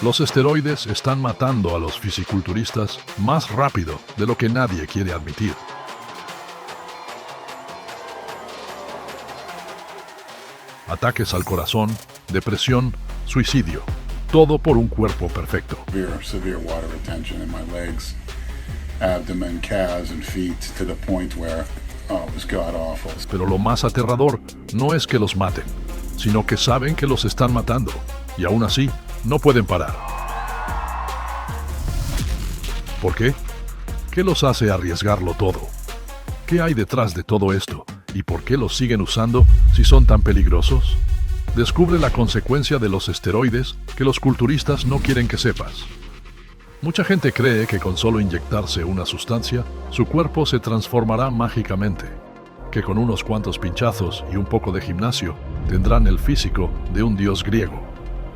Los esteroides están matando a los fisiculturistas más rápido de lo que nadie quiere admitir. Ataques al corazón, depresión, suicidio. Todo por un cuerpo perfecto. Severe water retention in my legs, abdomen, calves and feet to the point where it was god awful. Pero lo más aterrador no es que los maten, sino que saben que los están matando y aún así no pueden parar. ¿Por qué? ¿Qué los hace arriesgarlo todo? ¿Qué hay detrás de todo esto? ¿Y por qué los siguen usando si son tan peligrosos? Descubre la consecuencia de los esteroides que los culturistas no quieren que sepas. Mucha gente cree que con solo inyectarse una sustancia, su cuerpo se transformará mágicamente, que con unos cuantos pinchazos y un poco de gimnasio tendrán el físico de un dios griego.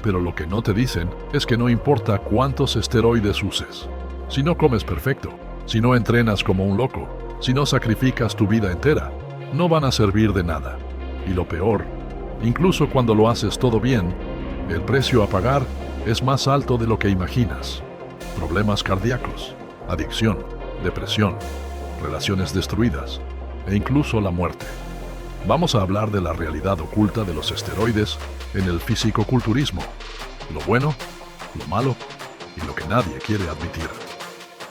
Pero lo que no te dicen es que no importa cuántos esteroides uses. Si no comes perfecto, si no entrenas como un loco, si no sacrificas tu vida entera, no van a servir de nada. Y lo peor, incluso cuando lo haces todo bien, el precio a pagar es más alto de lo que imaginas. Problemas cardíacos, adicción, depresión, relaciones destruidas e incluso la muerte. Vamos a hablar de la realidad oculta de los esteroides en el fisicoculturismo, lo bueno, lo malo y lo que nadie quiere admitir.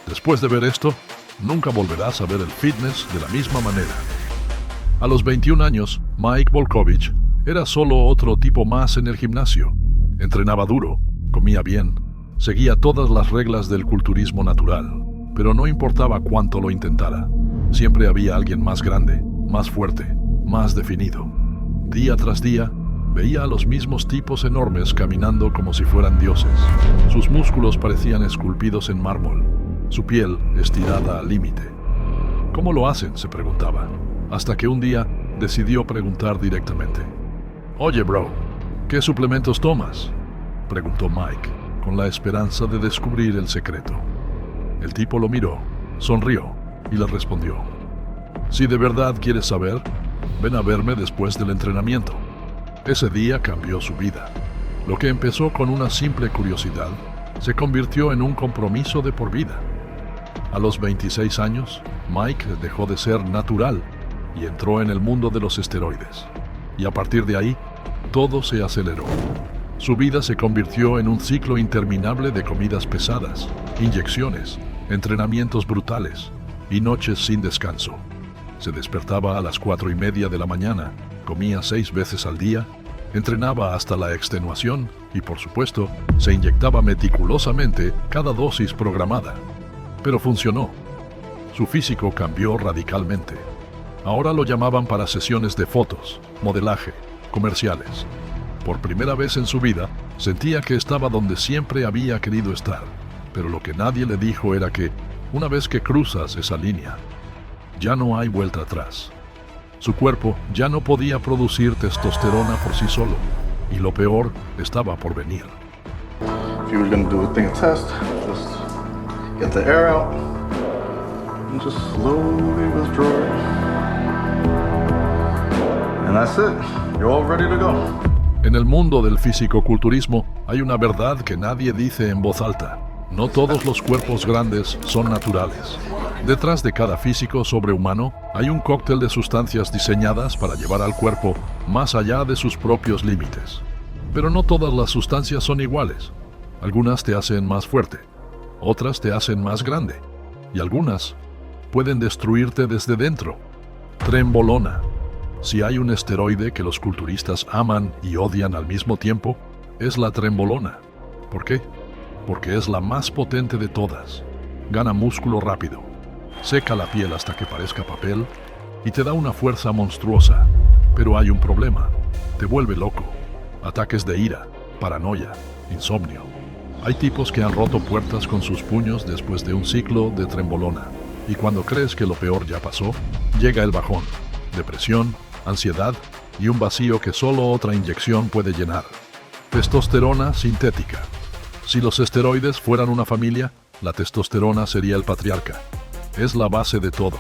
Después de ver esto, nunca volverás a ver el fitness de la misma manera. A los 21 años, Mike Volkovich era solo otro tipo más en el gimnasio. Entrenaba duro, comía bien, seguía todas las reglas del culturismo natural, pero no importaba cuánto lo intentara. Siempre había alguien más grande, más fuerte, más definido. Día tras día, veía a los mismos tipos enormes caminando como si fueran dioses. Sus músculos parecían esculpidos en mármol, su piel estirada al límite. ¿Cómo lo hacen?, se preguntaba, hasta que un día decidió preguntar directamente. «Oye, bro, ¿qué suplementos tomas?», preguntó Mike, con la esperanza de descubrir el secreto. El tipo lo miró, sonrió y le respondió: «Si de verdad quieres saber, ven a verme después del entrenamiento». Ese día cambió su vida. Lo que empezó con una simple curiosidad se convirtió en un compromiso de por vida. A los 26 años, Mike dejó de ser natural y entró en el mundo de los esteroides. Y a partir de ahí, todo se aceleró. Su vida se convirtió en un ciclo interminable de comidas pesadas, inyecciones, entrenamientos brutales y noches sin descanso. Se despertaba a las 4:30 de la mañana, comía 6 veces al día, entrenaba hasta la extenuación y, por supuesto, se inyectaba meticulosamente cada dosis programada. Pero funcionó. Su físico cambió radicalmente. Ahora lo llamaban para sesiones de fotos, modelaje, comerciales. Por primera vez en su vida, sentía que estaba donde siempre había querido estar. Pero lo que nadie le dijo era que, una vez que cruzas esa línea, ya no hay vuelta atrás. Su cuerpo ya no podía producir testosterona por sí solo, y lo peor estaba por venir. If you were going to do a thing, a test, just get the air out and just slowly withdraw it. And that's it. You're all ready to go. En el mundo del fisicoculturismo hay una verdad que nadie dice en voz alta. No todos los cuerpos grandes son naturales. Detrás de cada físico sobrehumano hay un cóctel de sustancias diseñadas para llevar al cuerpo más allá de sus propios límites. Pero no todas las sustancias son iguales. Algunas te hacen más fuerte, otras te hacen más grande, y algunas pueden destruirte desde dentro. Trembolona. Si hay un esteroide que los culturistas aman y odian al mismo tiempo, es la trembolona. ¿Por qué? Porque es la más potente de todas. Gana músculo rápido, seca la piel hasta que parezca papel y te da una fuerza monstruosa. Pero hay un problema. Te vuelve loco. Ataques de ira, paranoia, insomnio. Hay tipos que han roto puertas con sus puños después de un ciclo de trembolona. Y cuando crees que lo peor ya pasó, llega el bajón, depresión, ansiedad y un vacío que solo otra inyección puede llenar. Testosterona sintética. Si los esteroides fueran una familia, la testosterona sería el patriarca. Es la base de todo.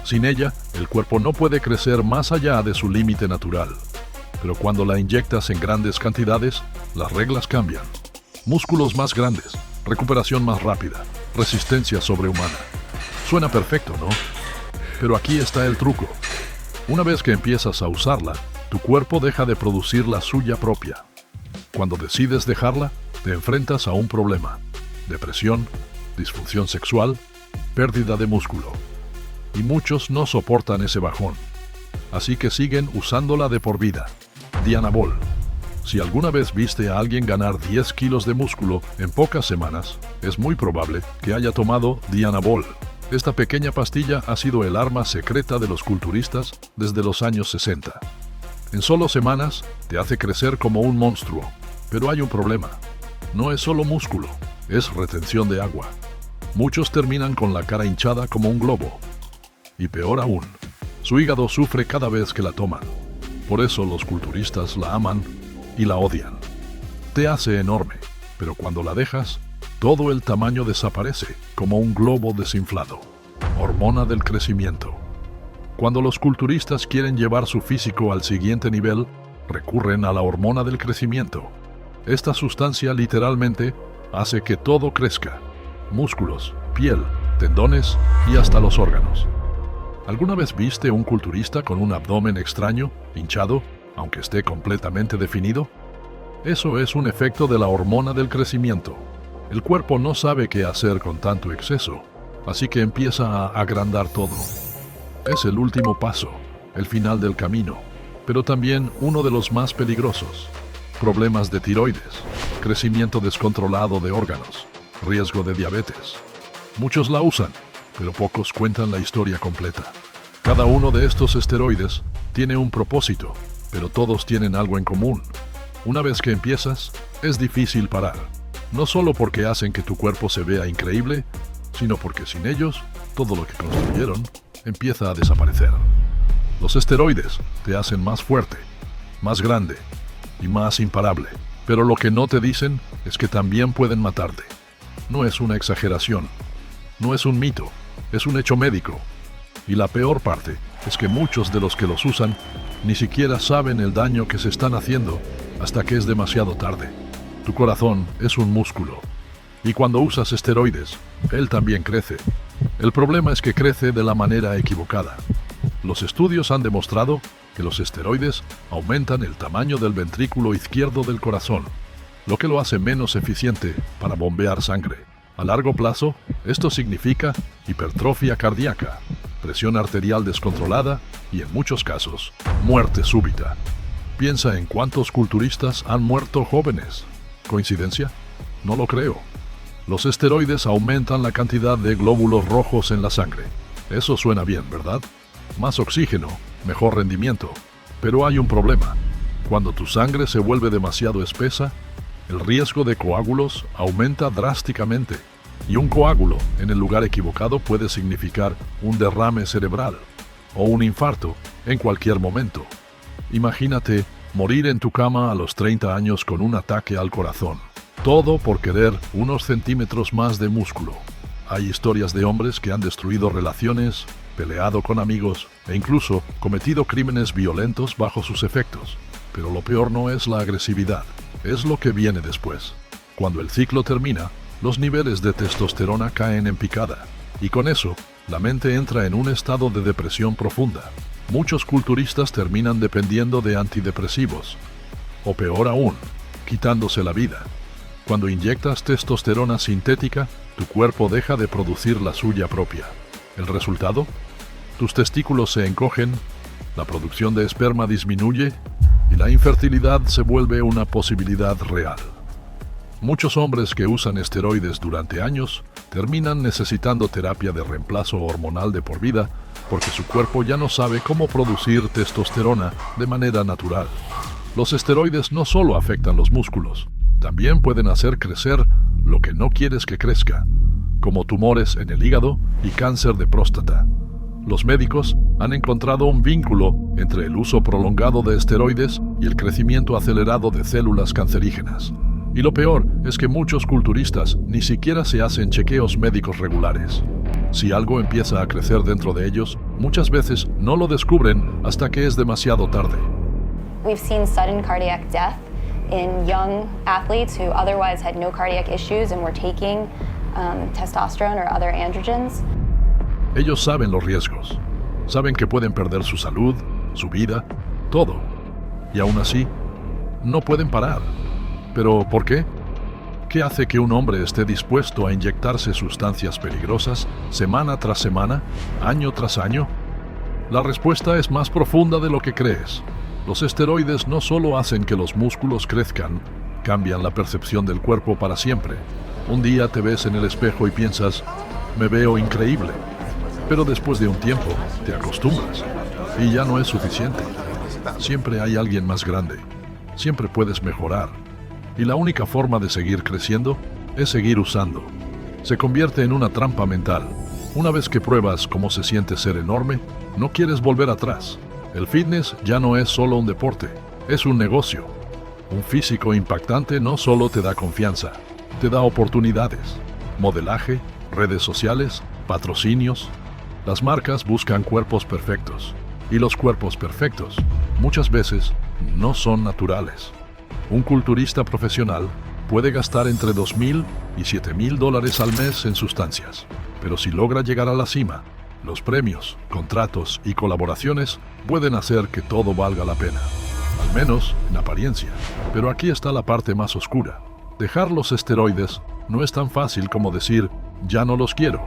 Sin ella, el cuerpo no puede crecer más allá de su límite natural. Pero cuando la inyectas en grandes cantidades, las reglas cambian. músculos más grandes, recuperación más rápida, resistencia sobrehumana. Suena perfecto, ¿no? Pero aquí está el truco. Una vez que empiezas a usarla, tu cuerpo deja de producir la suya propia. Cuando decides dejarla, te enfrentas a un problema: depresión, disfunción sexual, pérdida de músculo. Y muchos no soportan ese bajón. Así que siguen usándola de por vida. Dianabol. Si alguna vez viste a alguien ganar 10 kilos de músculo en pocas semanas, es muy probable que haya tomado Dianabol. Esta pequeña pastilla ha sido el arma secreta de los culturistas desde los años 60. En solo semanas te hace crecer como un monstruo. Pero hay un problema. No es solo músculo, es retención de agua. Muchos terminan con la cara hinchada como un globo. Y peor aún, su hígado sufre cada vez que la toman. Por eso los culturistas la aman y la odian. Te hace enorme, pero cuando la dejas, todo el tamaño desaparece como un globo desinflado. Hormona del crecimiento. Cuando los culturistas quieren llevar su físico al siguiente nivel, recurren a la hormona del crecimiento. Esta sustancia literalmente hace que todo crezca: músculos, piel, tendones y hasta los órganos. ¿Alguna vez viste un culturista con un abdomen extraño, hinchado, aunque esté completamente definido? Eso es un efecto de la hormona del crecimiento. El cuerpo no sabe qué hacer con tanto exceso, así que empieza a agrandar todo. Es el último paso, el final del camino, pero también uno de los más peligrosos. Problemas de tiroides, crecimiento descontrolado de órganos, riesgo de diabetes. Muchos la usan, pero pocos cuentan la historia completa. Cada uno de estos esteroides tiene un propósito, pero todos tienen algo en común. Una vez que empiezas, es difícil parar. No solo porque hacen que tu cuerpo se vea increíble, sino porque sin ellos, todo lo que construyeron empieza a desaparecer. Los esteroides te hacen más fuerte, más grande y más imparable. Pero lo que no te dicen es que también pueden matarte. No es una exageración, no es un mito, es un hecho médico. Y la peor parte es que muchos de los que los usan ni siquiera saben el daño que se están haciendo hasta que es demasiado tarde. Tu corazón es un músculo, y cuando usas esteroides, él también crece. El problema es que crece de la manera equivocada. Los estudios han demostrado que los esteroides aumentan el tamaño del ventrículo izquierdo del corazón, lo que lo hace menos eficiente para bombear sangre. A largo plazo, esto significa hipertrofia cardíaca, presión arterial descontrolada y, en muchos casos, muerte súbita. Piensa en cuántos culturistas han muerto jóvenes. ¿Coincidencia? No lo creo. Los esteroides aumentan la cantidad de glóbulos rojos en la sangre. Eso suena bien, ¿verdad? Más oxígeno, mejor rendimiento. Pero hay un problema. Cuando tu sangre se vuelve demasiado espesa, el riesgo de coágulos aumenta drásticamente. Y un coágulo en el lugar equivocado puede significar un derrame cerebral o un infarto en cualquier momento. Imagínate morir en tu cama a los 30 años con un ataque al corazón. Todo por querer unos centímetros más de músculo. Hay historias de hombres que han destruido relaciones, peleado con amigos e incluso cometido crímenes violentos bajo sus efectos. Pero lo peor no es la agresividad, es lo que viene después. Cuando el ciclo termina, los niveles de testosterona caen en picada, y con eso, la mente entra en un estado de depresión profunda. Muchos culturistas terminan dependiendo de antidepresivos, o peor aún, quitándose la vida. Cuando inyectas testosterona sintética, tu cuerpo deja de producir la suya propia. ¿El resultado? Tus testículos se encogen, la producción de esperma disminuye y la infertilidad se vuelve una posibilidad real. Muchos hombres que usan esteroides durante años terminan necesitando terapia de reemplazo hormonal de por vida porque su cuerpo ya no sabe cómo producir testosterona de manera natural. Los esteroides no solo afectan los músculos, también pueden hacer crecer lo que no quieres que crezca, como tumores en el hígado y cáncer de próstata. Los médicos han encontrado un vínculo entre el uso prolongado de esteroides y el crecimiento acelerado de células cancerígenas. Y lo peor es que muchos culturistas ni siquiera se hacen chequeos médicos regulares. Si algo empieza a crecer dentro de ellos, muchas veces no lo descubren hasta que es demasiado tarde. We've seen sudden cardiac death in young athletes who otherwise had no cardiac issues and were taking testosterone or other androgens. Ellos saben los riesgos, saben que pueden perder su salud, su vida, todo. Y aún así, no pueden parar. ¿Pero por qué? ¿Qué hace que un hombre esté dispuesto a inyectarse sustancias peligrosas semana tras semana, año tras año? La respuesta es más profunda de lo que crees. Los esteroides no solo hacen que los músculos crezcan, cambian la percepción del cuerpo para siempre. Un día te ves en el espejo y piensas, me veo increíble. Pero después de un tiempo, te acostumbras. Y ya no es suficiente. Siempre hay alguien más grande. Siempre puedes mejorar. Y la única forma de seguir creciendo es seguir usando. Se convierte en una trampa mental. Una vez que pruebas cómo se siente ser enorme, no quieres volver atrás. El fitness ya no es solo un deporte, es un negocio. Un físico impactante no solo te da confianza, te da oportunidades. Modelaje, redes sociales, patrocinios. Las marcas buscan cuerpos perfectos. Y los cuerpos perfectos, muchas veces, no son naturales. Un culturista profesional puede gastar entre $2,000 y $7,000 al mes en sustancias, pero si logra llegar a la cima, los premios, contratos y colaboraciones pueden hacer que todo valga la pena, al menos en apariencia. Pero aquí está la parte más oscura. Dejar los esteroides no es tan fácil como decir, ya no los quiero.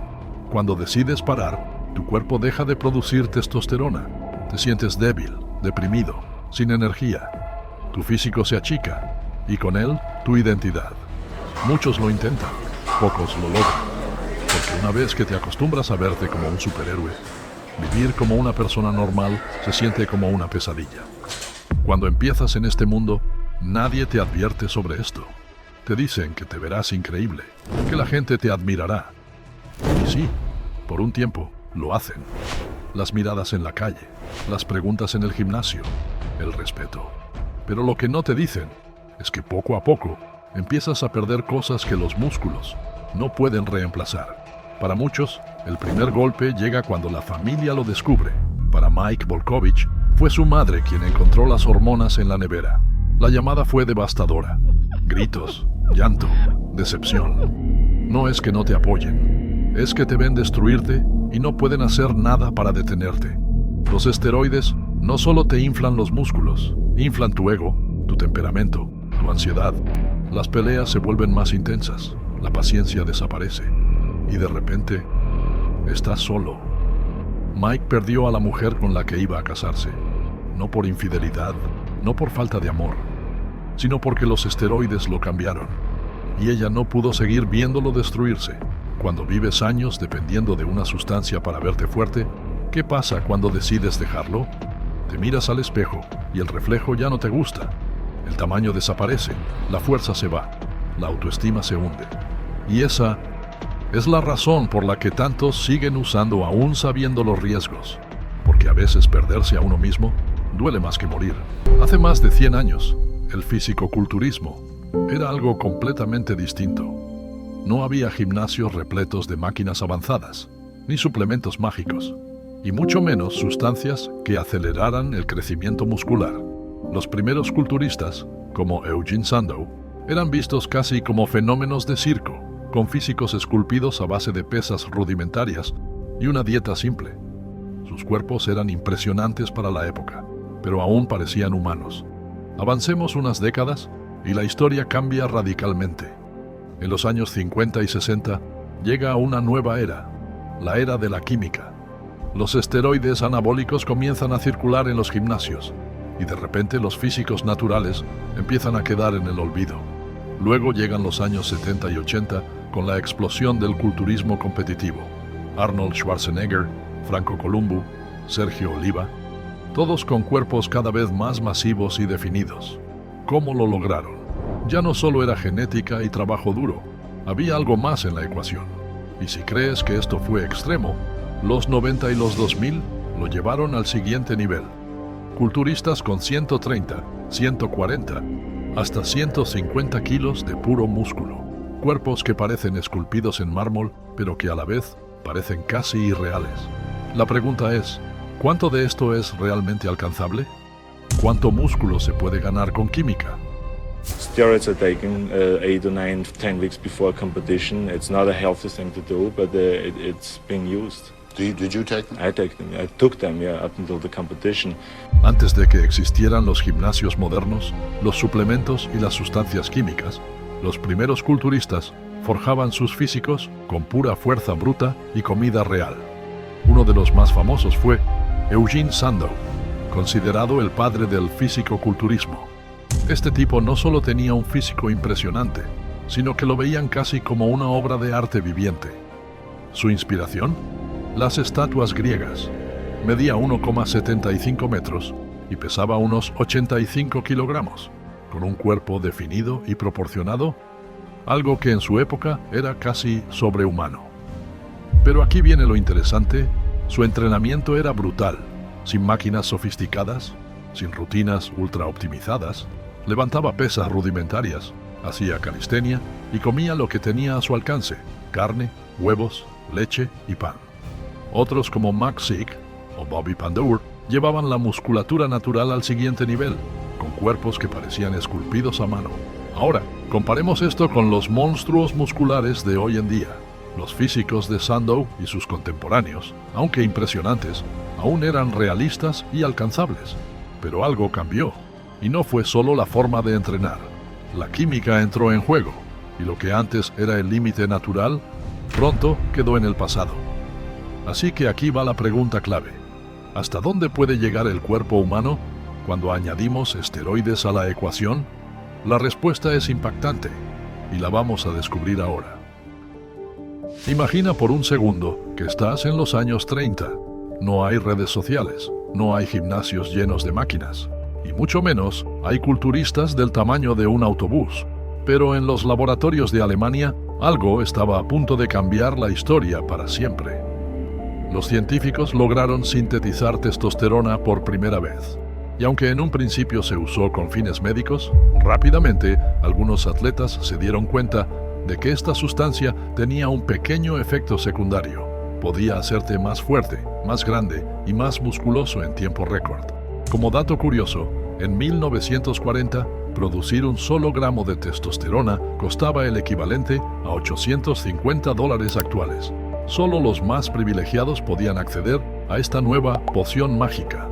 Cuando decides parar, tu cuerpo deja de producir testosterona. Te sientes débil, deprimido, sin energía. Tu físico se achica y con él tu identidad. Muchos lo intentan, pocos lo logran. Porque una vez que te acostumbras a verte como un superhéroe, vivir como una persona normal se siente como una pesadilla. Cuando empiezas en este mundo, nadie te advierte sobre esto. Te dicen que te verás increíble, que la gente te admirará. Y sí, por un tiempo lo hacen. Las miradas en la calle, las preguntas en el gimnasio, el respeto. Pero lo que no te dicen es que poco a poco empiezas a perder cosas que los músculos no pueden reemplazar. Para muchos, el primer golpe llega cuando la familia lo descubre. Para Mike Volkovich, fue su madre quien encontró las hormonas en la nevera. La llamada fue devastadora. Gritos, llanto, decepción. No es que no te apoyen, es que te ven destruirte y no pueden hacer nada para detenerte. Los esteroides no solo te inflan los músculos, inflan tu ego, tu temperamento, tu ansiedad. Las peleas se vuelven más intensas, la paciencia desaparece y de repente estás solo. Mike perdió a la mujer con la que iba a casarse, no por infidelidad, no por falta de amor, sino porque los esteroides lo cambiaron y ella no pudo seguir viéndolo destruirse. Cuando vives años dependiendo de una sustancia para verte fuerte, ¿qué pasa cuando decides dejarlo? Te miras al espejo y el reflejo ya no te gusta. El tamaño desaparece, la fuerza se va, la autoestima se hunde. Y esa es la razón por la que tantos siguen usando aún sabiendo los riesgos. Porque a veces perderse a uno mismo duele más que morir. Hace más de 100 años, el fisicoculturismo era algo completamente distinto. No había gimnasios repletos de máquinas avanzadas, ni suplementos mágicos, y mucho menos sustancias que aceleraran el crecimiento muscular. Los primeros culturistas, como Eugene Sandow, eran vistos casi como fenómenos de circo, con físicos esculpidos a base de pesas rudimentarias y una dieta simple. Sus cuerpos eran impresionantes para la época, pero aún parecían humanos. Avancemos unas décadas y la historia cambia radicalmente. En los años 50 y 60 llega una nueva era, la era de la química. Los esteroides anabólicos comienzan a circular en los gimnasios y de repente los físicos naturales empiezan a quedar en el olvido. Luego llegan los años 70 y 80 con la explosión del culturismo competitivo. Arnold Schwarzenegger, Franco Columbu, Sergio Oliva, todos con cuerpos cada vez más masivos y definidos. ¿Cómo lo lograron? Ya no solo era genética y trabajo duro, había algo más en la ecuación. Y si crees que esto fue extremo, los 90 y los 2000 lo llevaron al siguiente nivel. Culturistas con 130, 140, hasta 150 kilos de puro músculo. Cuerpos que parecen esculpidos en mármol, pero que a la vez parecen casi irreales. La pregunta es, ¿cuánto de esto es realmente alcanzable? ¿Cuánto músculo se puede ganar con química? Steroids are taken 8 or 9, 10 weeks before a competition. It's not a healthy thing to do, but it's being used. Did you take them? I took them, up until the competition. Antes de que existieran los gimnasios modernos, los suplementos y las sustancias químicas, los primeros culturistas forjaban sus físicos con pura fuerza bruta y comida real. Uno de los más famosos fue Eugene Sandow, considerado el padre del físico-culturismo. Este tipo no solo tenía un físico impresionante, sino que lo veían casi como una obra de arte viviente. Su inspiración: las estatuas griegas. Medía 1,75 metros y pesaba unos 85 kilogramos, con un cuerpo definido y proporcionado, algo que en su época era casi sobrehumano. Pero aquí viene lo interesante: su entrenamiento era brutal, sin máquinas sofisticadas, sin rutinas ultra optimizadas. Levantaba pesas rudimentarias, hacía calistenia y comía lo que tenía a su alcance: carne, huevos, leche y pan. Otros, como Max Sick o Bobby Pandour, llevaban la musculatura natural al siguiente nivel, con cuerpos que parecían esculpidos a mano. Ahora, comparemos esto con los monstruos musculares de hoy en día. Los físicos de Sandow y sus contemporáneos, aunque impresionantes, aún eran realistas y alcanzables. Pero algo cambió, y no fue solo la forma de entrenar. La química entró en juego, y lo que antes era el límite natural, pronto quedó en el pasado. Así que aquí va la pregunta clave: ¿hasta dónde puede llegar el cuerpo humano cuando añadimos esteroides a la ecuación? La respuesta es impactante, y la vamos a descubrir ahora. Imagina por un segundo que estás en los años 30. No hay redes sociales, no hay gimnasios llenos de máquinas, y mucho menos hay culturistas del tamaño de un autobús. Pero en los laboratorios de Alemania, algo estaba a punto de cambiar la historia para siempre. Los científicos lograron sintetizar testosterona por primera vez. Y aunque en un principio se usó con fines médicos, rápidamente algunos atletas se dieron cuenta de que esta sustancia tenía un pequeño efecto secundario. Podía hacerte más fuerte, más grande y más musculoso en tiempo récord. Como dato curioso, en 1940, producir un solo gramo de testosterona costaba el equivalente a $850 actuales. Solo los más privilegiados podían acceder a esta nueva poción mágica.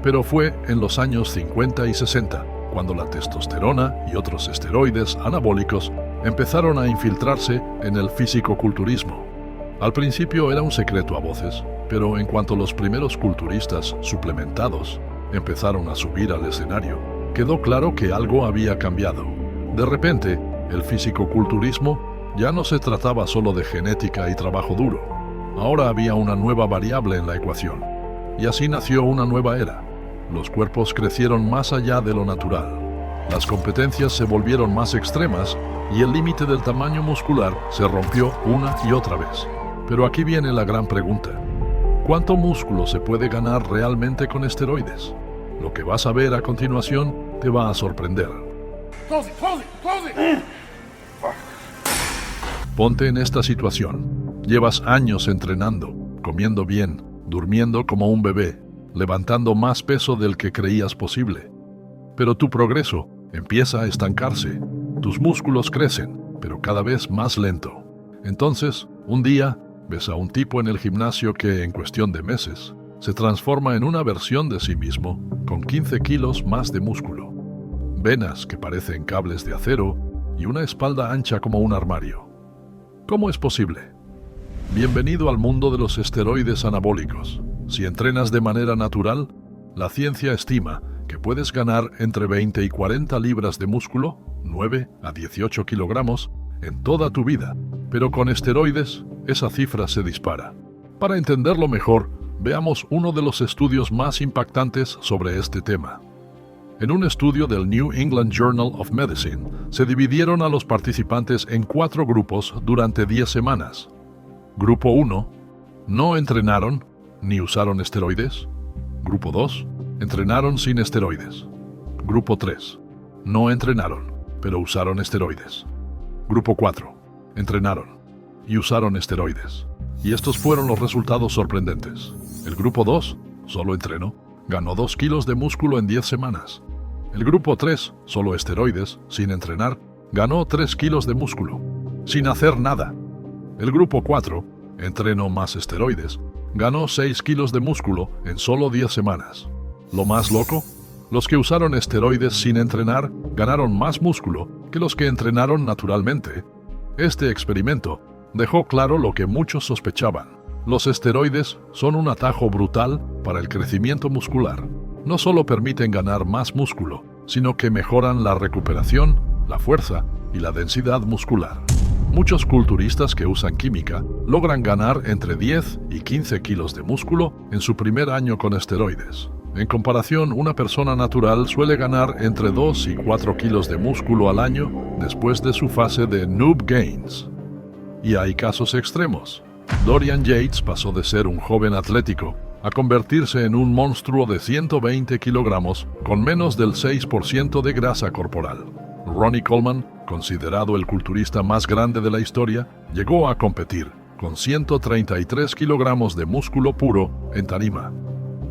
Pero fue en los años 50 y 60 cuando la testosterona y otros esteroides anabólicos empezaron a infiltrarse en el fisicoculturismo. Al principio era un secreto a voces, pero en cuanto los primeros culturistas suplementados empezaron a subir al escenario, quedó claro que algo había cambiado. De repente, el fisicoculturismo ya no se trataba solo de genética y trabajo duro. Ahora había una nueva variable en la ecuación. Y así nació una nueva era. Los cuerpos crecieron más allá de lo natural. Las competencias se volvieron más extremas y el límite del tamaño muscular se rompió una y otra vez. Pero aquí viene la gran pregunta: ¿cuánto músculo se puede ganar realmente con esteroides? Lo que vas a ver a continuación te va a sorprender. Ponte en esta situación. Llevas años entrenando, comiendo bien, durmiendo como un bebé, levantando más peso del que creías posible. Pero tu progreso empieza a estancarse. Tus músculos crecen, pero cada vez más lento. Entonces, un día, ves a un tipo en el gimnasio que, en cuestión de meses, se transforma en una versión de sí mismo, con 15 kilos más de músculo, venas que parecen cables de acero y una espalda ancha como un armario. ¿Cómo es posible? Bienvenido al mundo de los esteroides anabólicos. Si entrenas de manera natural, la ciencia estima que puedes ganar entre 20 y 40 libras de músculo, 9 a 18 kilogramos, en toda tu vida. Pero con esteroides, esa cifra se dispara. Para entenderlo mejor, veamos uno de los estudios más impactantes sobre este tema. En un estudio del New England Journal of Medicine, se dividieron a los participantes en 4 grupos durante 10 semanas. Grupo 1, no entrenaron ni usaron esteroides. Grupo 2, entrenaron sin esteroides. Grupo 3, no entrenaron, pero usaron esteroides. Grupo 4, entrenaron y usaron esteroides. Y estos fueron los resultados sorprendentes. El grupo 2 solo entrenó, ganó 2 kilos de músculo en 10 semanas. El grupo 3, solo esteroides, sin entrenar, ganó 3 kilos de músculo, sin hacer nada. El grupo 4, entrenó más esteroides, ganó 6 kilos de músculo en solo 10 semanas. Lo más loco, los que usaron esteroides sin entrenar ganaron más músculo que los que entrenaron naturalmente. Este experimento dejó claro lo que muchos sospechaban. Los esteroides son un atajo brutal para el crecimiento muscular. No solo permiten ganar más músculo, sino que mejoran la recuperación, la fuerza y la densidad muscular. Muchos culturistas que usan química logran ganar entre 10 y 15 kilos de músculo en su primer año con esteroides. En comparación, una persona natural suele ganar entre 2 y 4 kilos de músculo al año después de su fase de noob gains. Y hay casos extremos. Dorian Yates pasó de ser un joven atlético a convertirse en un monstruo de 120 kilogramos con menos del 6% de grasa corporal. Ronnie Coleman, considerado el culturista más grande de la historia, llegó a competir con 133 kilogramos de músculo puro en tarima.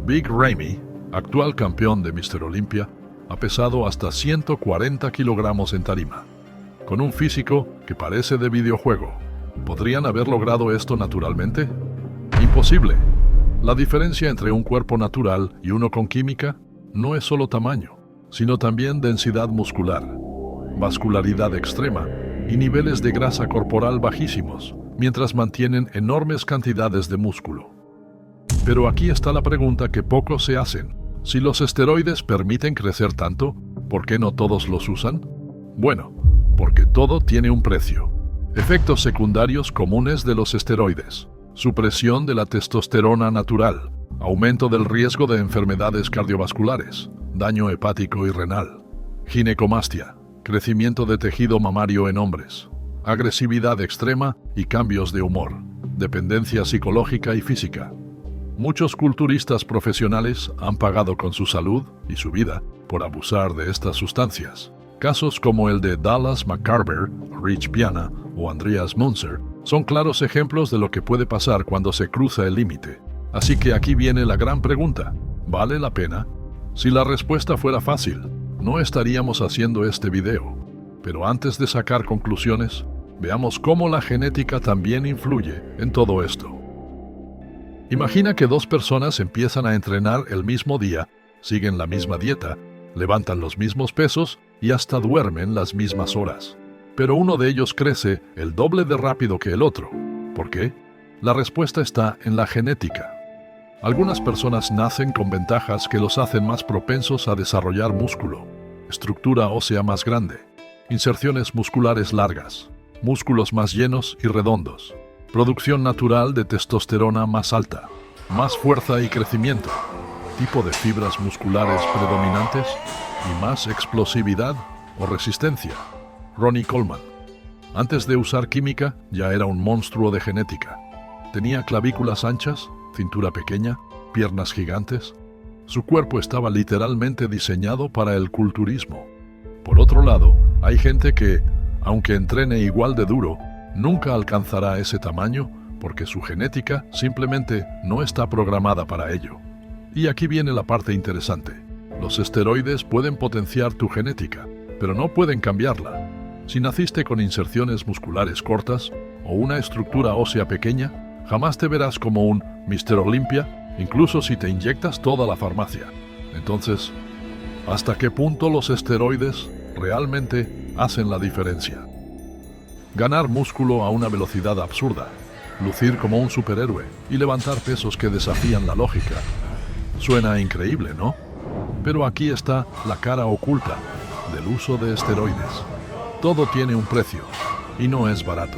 Big Ramy, actual campeón de Mr. Olympia, ha pesado hasta 140 kilogramos en tarima. Con un físico que parece de videojuego, ¿podrían haber logrado esto naturalmente? Imposible. La diferencia entre un cuerpo natural y uno con química no es solo tamaño, sino también densidad muscular, vascularidad extrema y niveles de grasa corporal bajísimos, mientras mantienen enormes cantidades de músculo. Pero aquí está la pregunta que pocos se hacen. Si los esteroides permiten crecer tanto, ¿por qué no todos los usan? Bueno, porque todo tiene un precio. Efectos secundarios comunes de los esteroides: supresión de la testosterona natural, aumento del riesgo de enfermedades cardiovasculares, daño hepático y renal, ginecomastia, crecimiento de tejido mamario en hombres, agresividad extrema y cambios de humor, dependencia psicológica y física. Muchos culturistas profesionales han pagado con su salud y su vida por abusar de estas sustancias. Casos como el de Dallas McCarver, Rich Piana o Andreas Munzer son claros ejemplos de lo que puede pasar cuando se cruza el límite. Así que aquí viene la gran pregunta: ¿vale la pena? Si la respuesta fuera fácil, no estaríamos haciendo este video. Pero antes de sacar conclusiones, veamos cómo la genética también influye en todo esto. Imagina que dos personas empiezan a entrenar el mismo día, siguen la misma dieta, levantan los mismos pesos y hasta duermen las mismas horas. Pero uno de ellos crece el doble de rápido que el otro. ¿Por qué? La respuesta está en la genética. Algunas personas nacen con ventajas que los hacen más propensos a desarrollar músculo, estructura ósea más grande, inserciones musculares largas, músculos más llenos y redondos, producción natural de testosterona más alta, más fuerza y crecimiento, tipo de fibras musculares predominantes y más explosividad o resistencia. Ronnie Coleman, antes de usar química, ya era un monstruo de genética. Tenía clavículas anchas, cintura pequeña, piernas gigantes. Su cuerpo estaba literalmente diseñado para el culturismo. Por otro lado, hay gente que, aunque entrene igual de duro, nunca alcanzará ese tamaño porque su genética simplemente no está programada para ello. Y aquí viene la parte interesante. Los esteroides pueden potenciar tu genética, pero no pueden cambiarla. Si naciste con inserciones musculares cortas o una estructura ósea pequeña, jamás te verás como un Mr. Olympia, incluso si te inyectas toda la farmacia. Entonces, ¿hasta qué punto los esteroides realmente hacen la diferencia? Ganar músculo a una velocidad absurda, lucir como un superhéroe y levantar pesos que desafían la lógica. Suena increíble, ¿no? Pero aquí está la cara oculta del uso de esteroides. Todo tiene un precio y no es barato.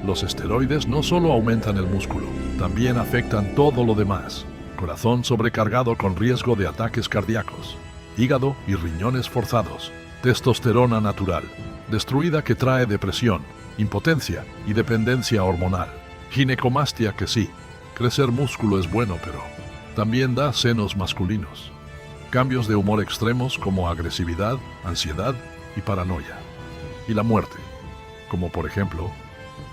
Los esteroides no solo aumentan el músculo, también afectan todo lo demás. Corazón sobrecargado con riesgo de ataques cardíacos, hígado y riñones forzados, testosterona natural, destruida que trae depresión, impotencia y dependencia hormonal, ginecomastia que sí, crecer músculo es bueno pero también da senos masculinos, cambios de humor extremos como agresividad, ansiedad y paranoia, y la muerte, como por ejemplo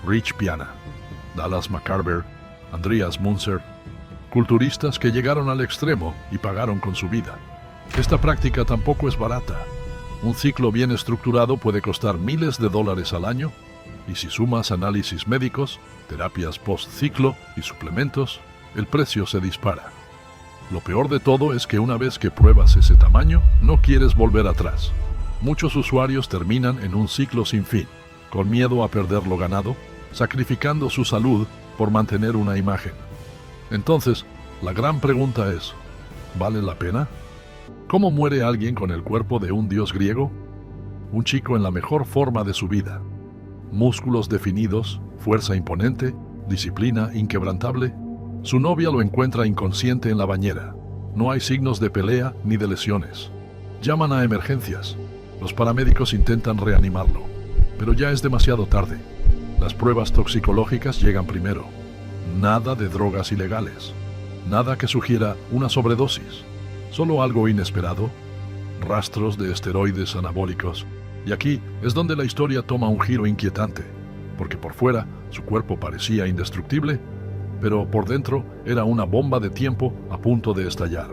Rich Piana, Dallas McCarver, Andreas Munzer, culturistas que llegaron al extremo y pagaron con su vida. Esta práctica tampoco es barata. Un ciclo bien estructurado puede costar miles de dólares al año, y si sumas análisis médicos, terapias post-ciclo y suplementos, el precio se dispara. Lo peor de todo es que una vez que pruebas ese tamaño, no quieres volver atrás. Muchos usuarios terminan en un ciclo sin fin, con miedo a perder lo ganado, sacrificando su salud por mantener una imagen. Entonces, la gran pregunta es, ¿vale la pena? ¿Cómo muere alguien con el cuerpo de un dios griego? Un chico en la mejor forma de su vida. Músculos definidos, fuerza imponente, disciplina inquebrantable. Su novia lo encuentra inconsciente en la bañera. No hay signos de pelea ni de lesiones. Llaman a emergencias. Los paramédicos intentan reanimarlo, pero ya es demasiado tarde. Las pruebas toxicológicas llegan primero. Nada de drogas ilegales. Nada que sugiera una sobredosis. Solo algo inesperado. Rastros de esteroides anabólicos. Y aquí es donde la historia toma un giro inquietante, porque por fuera su cuerpo parecía indestructible, pero por dentro era una bomba de tiempo a punto de estallar.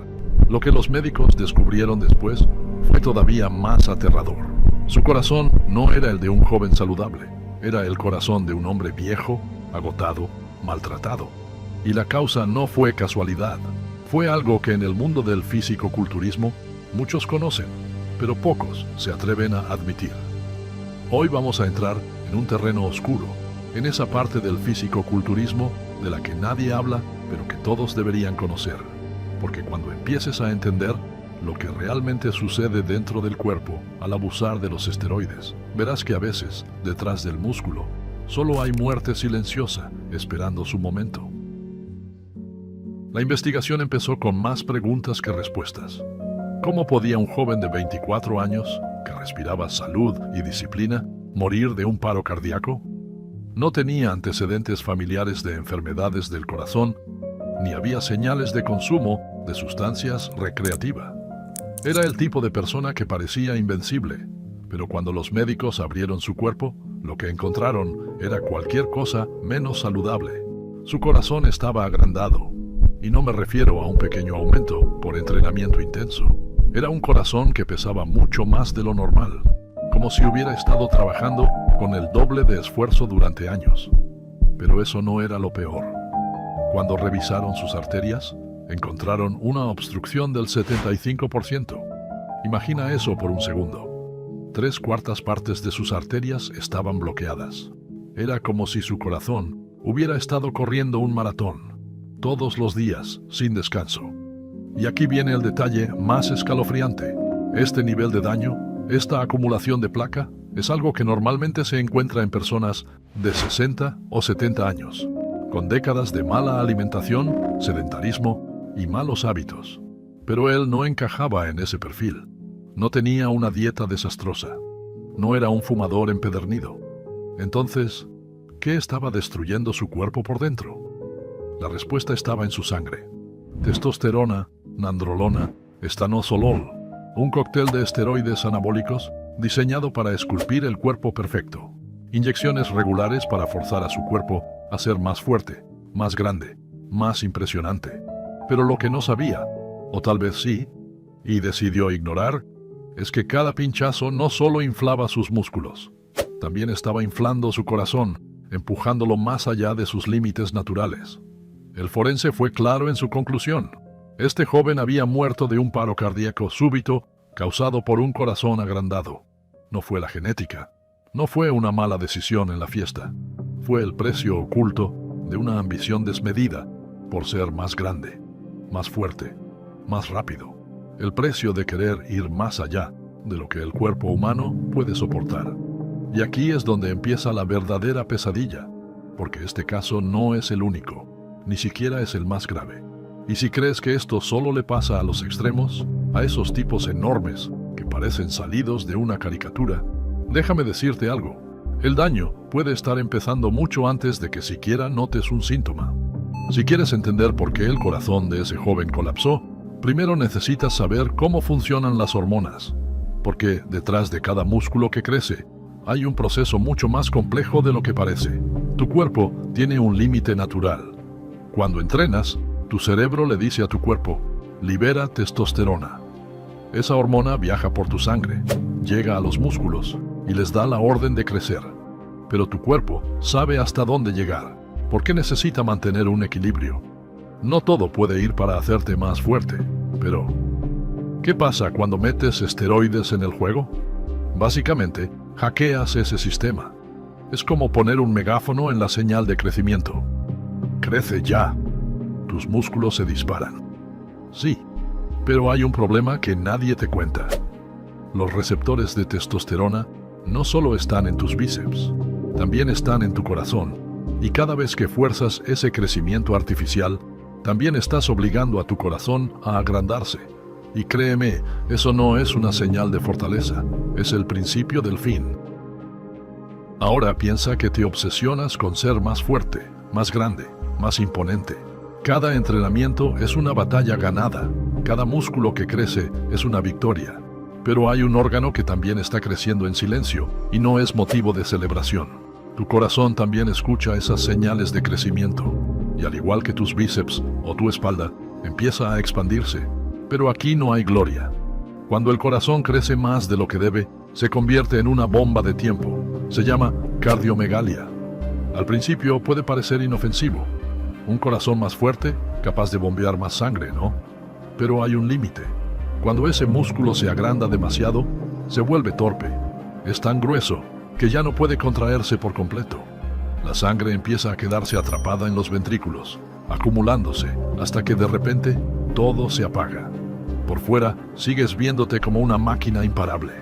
Lo que los médicos descubrieron después fue todavía más aterrador. Su corazón no era el de un joven saludable, era el corazón de un hombre viejo, agotado, maltratado. Y la causa no fue casualidad, fue algo que en el mundo del físico-culturismo muchos conocen, pero pocos se atreven a admitir. Hoy vamos a entrar en un terreno oscuro, en esa parte del físico-culturismo de la que nadie habla, pero que todos deberían conocer. Porque cuando empieces a entender lo que realmente sucede dentro del cuerpo al abusar de los esteroides, verás que a veces, detrás del músculo, solo hay muerte silenciosa esperando su momento. La investigación empezó con más preguntas que respuestas. ¿Cómo podía un joven de 24 años, que respiraba salud y disciplina, morir de un paro cardíaco? No tenía antecedentes familiares de enfermedades del corazón, ni había señales de consumo de sustancias recreativas. Era el tipo de persona que parecía invencible, pero cuando los médicos abrieron su cuerpo, lo que encontraron era cualquier cosa menos saludable. Su corazón estaba agrandado, y no me refiero a un pequeño aumento por entrenamiento intenso. Era un corazón que pesaba mucho más de lo normal, como si hubiera estado trabajando con el doble de esfuerzo durante años. Pero eso no era lo peor. Cuando revisaron sus arterias, encontraron una obstrucción del 75%. Imagina eso por un segundo. 3/4 partes de sus arterias estaban bloqueadas. Era como si su corazón hubiera estado corriendo un maratón, todos los días, sin descanso. Y aquí viene el detalle más escalofriante. Este nivel de daño, esta acumulación de placa, es algo que normalmente se encuentra en personas de 60 o 70 años, con décadas de mala alimentación, sedentarismo y malos hábitos. Pero él no encajaba en ese perfil. No tenía una dieta desastrosa. No era un fumador empedernido. Entonces, ¿qué estaba destruyendo su cuerpo por dentro? La respuesta estaba en su sangre. Testosterona, nandrolona, estanosol, un cóctel de esteroides anabólicos diseñado para esculpir el cuerpo perfecto. Inyecciones regulares para forzar a su cuerpo a ser más fuerte, más grande, más impresionante. Pero lo que no sabía, o tal vez sí, y decidió ignorar, es que cada pinchazo no solo inflaba sus músculos, también estaba inflando su corazón, empujándolo más allá de sus límites naturales. El forense fue claro en su conclusión. Este joven había muerto de un paro cardíaco súbito causado por un corazón agrandado. No fue la genética, no fue una mala decisión en la fiesta, fue el precio oculto de una ambición desmedida por ser más grande, más fuerte, más rápido. El precio de querer ir más allá de lo que el cuerpo humano puede soportar. Y aquí es donde empieza la verdadera pesadilla, porque este caso no es el único, ni siquiera es el más grave. Y si crees que esto solo le pasa a los extremos, a esos tipos enormes que parecen salidos de una caricatura, déjame decirte algo. El daño puede estar empezando mucho antes de que siquiera notes un síntoma. Si quieres entender por qué el corazón de ese joven colapsó, primero necesitas saber cómo funcionan las hormonas, porque detrás de cada músculo que crece, hay un proceso mucho más complejo de lo que parece. Tu cuerpo tiene un límite natural. Cuando entrenas, tu cerebro le dice a tu cuerpo, libera testosterona. Esa hormona viaja por tu sangre, llega a los músculos y les da la orden de crecer. Pero tu cuerpo sabe hasta dónde llegar, porque necesita mantener un equilibrio. No todo puede ir para hacerte más fuerte, pero ¿qué pasa cuando metes esteroides en el juego? Básicamente, hackeas ese sistema. Es como poner un megáfono en la señal de crecimiento. Crece ya. Tus músculos se disparan. Sí, pero hay un problema que nadie te cuenta. Los receptores de testosterona no solo están en tus bíceps, también están en tu corazón. Y cada vez que fuerzas ese crecimiento artificial, también estás obligando a tu corazón a agrandarse. Y créeme, eso no es una señal de fortaleza, es el principio del fin. Ahora piensa que te obsesionas con ser más fuerte, más grande, más imponente. Cada entrenamiento es una batalla ganada, cada músculo que crece es una victoria. Pero hay un órgano que también está creciendo en silencio y no es motivo de celebración. Tu corazón también escucha esas señales de crecimiento y al igual que tus bíceps o tu espalda, empieza a expandirse. Pero aquí no hay gloria. Cuando el corazón crece más de lo que debe, se convierte en una bomba de tiempo. Se llama cardiomegalia. Al principio puede parecer inofensivo. Un corazón más fuerte, capaz de bombear más sangre, ¿no? Pero hay un límite. Cuando ese músculo se agranda demasiado, se vuelve torpe. Es tan grueso que ya no puede contraerse por completo. La sangre empieza a quedarse atrapada en los ventrículos, acumulándose, hasta que de repente todo se apaga. Por fuera, sigues viéndote como una máquina imparable.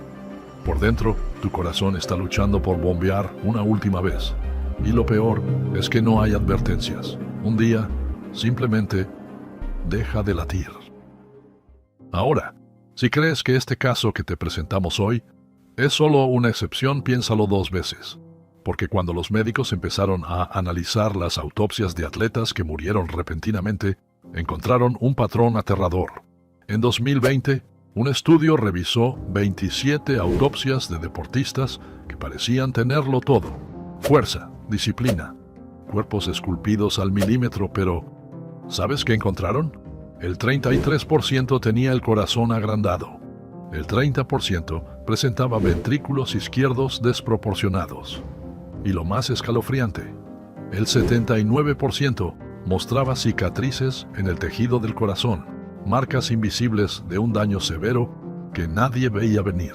Por dentro, tu corazón está luchando por bombear una última vez. Y lo peor es que no hay advertencias. Un día, simplemente, deja de latir. Ahora, si crees que este caso que te presentamos hoy es solo una excepción, piénsalo dos veces. Porque cuando los médicos empezaron a analizar las autopsias de atletas que murieron repentinamente, encontraron un patrón aterrador. En 2020, un estudio revisó 27 autopsias de deportistas que parecían tenerlo todo. Fuerza, disciplina, cuerpos esculpidos al milímetro, pero ¿sabes qué encontraron? El 33% tenía el corazón agrandado. El 30% presentaba ventrículos izquierdos desproporcionados. Y lo más escalofriante, el 79% mostraba cicatrices en el tejido del corazón, marcas invisibles de un daño severo que nadie veía venir.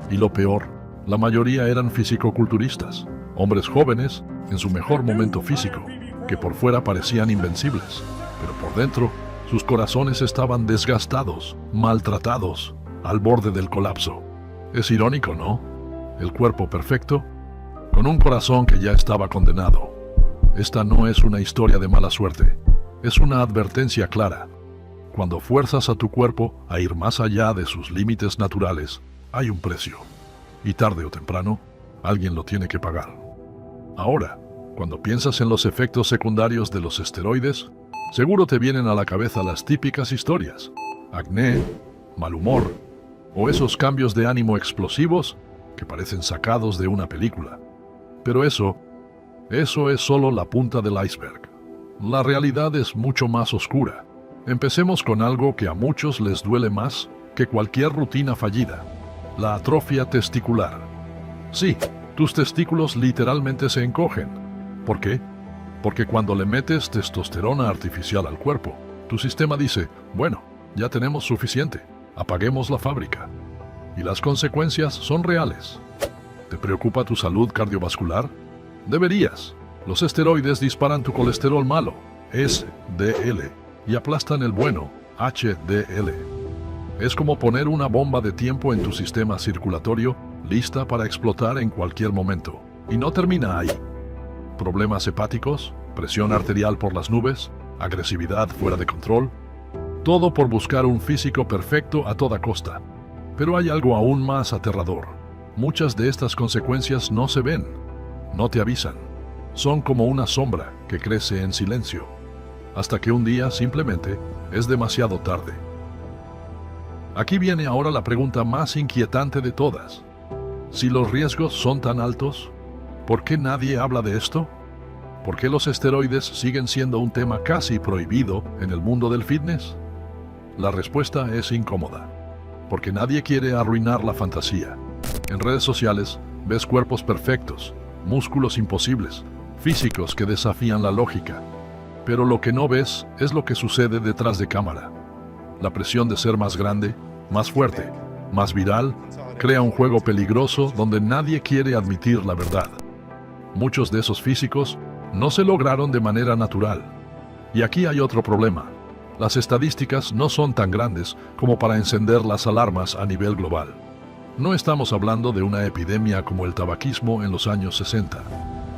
Y lo peor, la mayoría eran fisicoculturistas, hombres jóvenes en su mejor momento físico, que por fuera parecían invencibles, pero por dentro sus corazones estaban desgastados, maltratados, al borde del colapso. Es irónico, ¿no? El cuerpo perfecto, con un corazón que ya estaba condenado. Esta no es una historia de mala suerte, es una advertencia clara. Cuando fuerzas a tu cuerpo a ir más allá de sus límites naturales, hay un precio. Y tarde o temprano, alguien lo tiene que pagar. Ahora, cuando piensas en los efectos secundarios de los esteroides, seguro te vienen a la cabeza las típicas historias. Acné, mal humor, o esos cambios de ánimo explosivos que parecen sacados de una película. Pero eso es solo la punta del iceberg. La realidad es mucho más oscura. Empecemos con algo que a muchos les duele más que cualquier rutina fallida: la atrofia testicular. Sí, tus testículos literalmente se encogen. ¿Por qué? Porque cuando le metes testosterona artificial al cuerpo, tu sistema dice, bueno, ya tenemos suficiente, apaguemos la fábrica. Y las consecuencias son reales. ¿Te preocupa tu salud cardiovascular? Deberías. Los esteroides disparan tu colesterol malo, SDL, y aplastan el bueno, HDL. Es como poner una bomba de tiempo en tu sistema circulatorio, lista para explotar en cualquier momento. Y no termina ahí. Problemas hepáticos, presión arterial por las nubes, agresividad fuera de control. Todo por buscar un físico perfecto a toda costa. Pero hay algo aún más aterrador. Muchas de estas consecuencias no se ven, no te avisan. Son como una sombra que crece en silencio, hasta que un día simplemente es demasiado tarde. Aquí viene ahora la pregunta más inquietante de todas. Si los riesgos son tan altos, ¿por qué nadie habla de esto? ¿Por qué los esteroides siguen siendo un tema casi prohibido en el mundo del fitness? La respuesta es incómoda. porque nadie quiere arruinar la fantasía. En redes sociales ves cuerpos perfectos, músculos imposibles, físicos que desafían la lógica. Pero lo que no ves es lo que sucede detrás de cámara. La presión de ser más grande, más fuerte, más viral, crea un juego peligroso donde nadie quiere admitir la verdad. Muchos de esos físicos no se lograron de manera natural. Y aquí hay otro problema. Las estadísticas no son tan grandes como para encender las alarmas a nivel global. No estamos hablando de una epidemia como el tabaquismo en los años 60.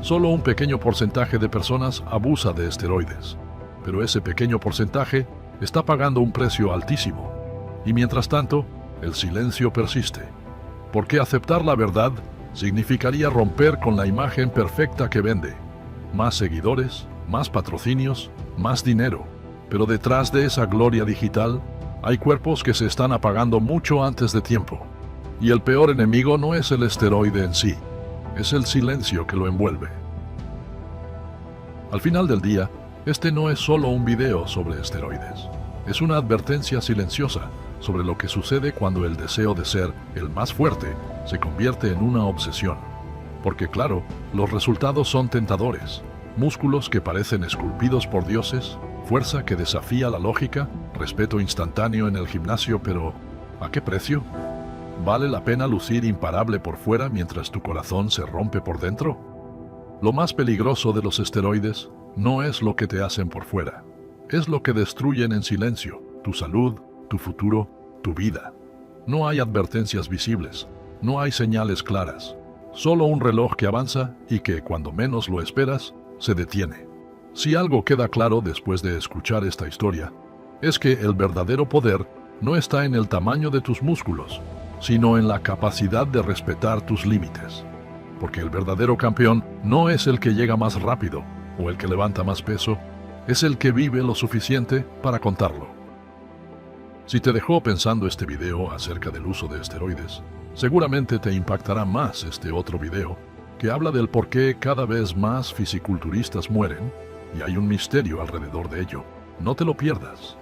Solo un pequeño porcentaje de personas abusa de esteroides. Pero ese pequeño porcentaje está pagando un precio altísimo. Y mientras tanto, el silencio persiste. Porque aceptar la verdad significaría romper con la imagen perfecta que vende. Más seguidores, más patrocinios, más dinero. Pero detrás de esa gloria digital, hay cuerpos que se están apagando mucho antes de tiempo. Y el peor enemigo no es el esteroide en sí, es el silencio que lo envuelve. Al final del día, este no es solo un video sobre esteroides. Es una advertencia silenciosa sobre lo que sucede cuando el deseo de ser el más fuerte se convierte en una obsesión. Porque claro, los resultados son tentadores. Músculos que parecen esculpidos por dioses, fuerza que desafía la lógica, respeto instantáneo en el gimnasio, pero ¿a qué precio? ¿Vale la pena lucir imparable por fuera mientras tu corazón se rompe por dentro? Lo más peligroso de los esteroides no es lo que te hacen por fuera, es lo que destruyen en silencio, tu salud, tu futuro, tu vida. No hay advertencias visibles, no hay señales claras, solo un reloj que avanza y que, cuando menos lo esperas, se detiene. Si algo queda claro después de escuchar esta historia, es que el verdadero poder no está en el tamaño de tus músculos, sino en la capacidad de respetar tus límites. Porque el verdadero campeón no es el que llega más rápido o el que levanta más peso, es el que vive lo suficiente para contarlo. Si te dejó pensando este video acerca del uso de esteroides, seguramente te impactará más este otro video que habla del por qué cada vez más fisiculturistas mueren y hay un misterio alrededor de ello. No te lo pierdas.